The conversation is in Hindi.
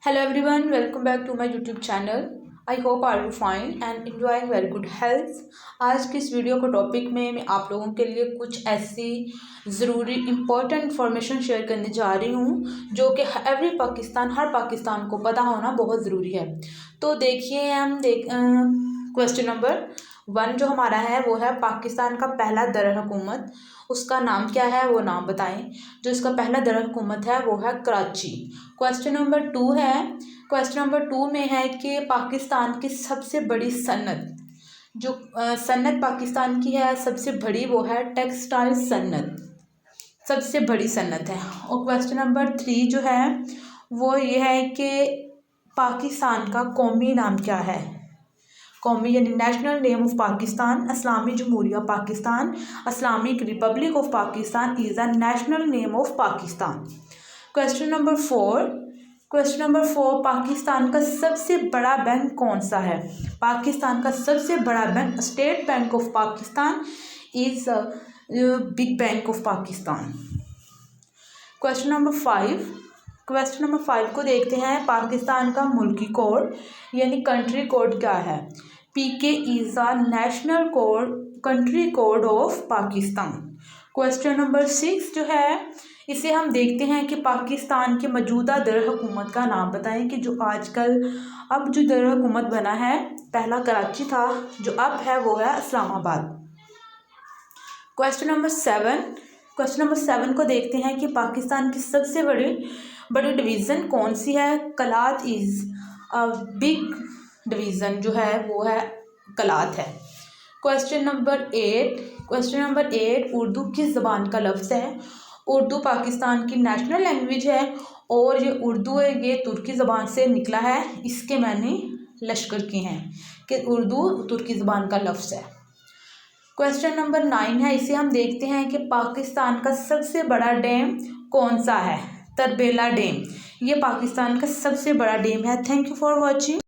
Hello everyone, welcome back to my YouTube channel. I hope are you fine and enjoying very good health. आज की इस वीडियो को टॉपिक में मैं आप लोगों के लिए कुछ ऐसी ज़रूरी इम्पोर्टेंट इन्फॉर्मेशन शेयर करने जा रही हूँ जो कि हर पाकिस्तान को पता होना बहुत ज़रूरी है। तो देखिए क्वेश्चन नंबर 1 जो हमारा है वो है पाकिस्तान का पहला दर हुकूमत, उसका नाम क्या है वो नाम बताएं। जो इसका पहला दर हुकूमत है वो है कराची। क्वेश्चन नंबर 2 है, क्वेश्चन नंबर 2 में है कि पाकिस्तान की सबसे बड़ी सनत, जो सनत पाकिस्तान की है सबसे बड़ी वो है टेक्सटाइल सनत, सबसे बड़ी सनत है। और क्वेश्चन नंबर 3 जो है वो ये है कि पाकिस्तान का कौमी नाम क्या है। कौमी यानी नेशनल नेम ऑफ पाकिस्तान, इस्लामी जमहूरिया Pakistan, Islamic republic of Pakistan is the national name of Pakistan. Question number 4 Pakistan का सबसे बड़ा बैंक कौन सा है। पाकिस्तान का सबसे बड़ा bank state bank of Pakistan is big bank of Pakistan. Question number 5 को देखते हैं। पाकिस्तान का मुल्की कोड यानी कंट्री कोड क्या है। PK is the national code country code of Pakistan. Question number 6 जो है इसे हम देखते हैं कि पाकिस्तान के मौजूदा दर हुकूमत का नाम बताएं कि जो आजकल अब जो दर हुकूमत बना है, पहला कराची था, जो अब है वो है इस्लामाबाद। क्वेश्चन नंबर 7 को देखते हैं कि पाकिस्तान की सबसे बड़ी डिवीज़न कौन सी है। कलात इज़ अ बिग डिवीज़न जो है वो है कलात है। क्वेश्चन नंबर 8 उर्दू किस ज़बान का लफ्ज़ है। उर्दू पाकिस्तान की नेशनल लैंग्वेज है और ये उर्दू है ये तुर्की ज़बान से निकला है। इसके मायने लश्कर के हैं कि उर्दू तुर्की ज़बान का लफ्ज़ है। क्वेश्चन नंबर 9 है, इसे हम देखते हैं कि पाकिस्तान का सबसे बड़ा डैम कौन सा है। तरबेला डैम ये पाकिस्तान का सबसे बड़ा डैम है। Thank you for watching.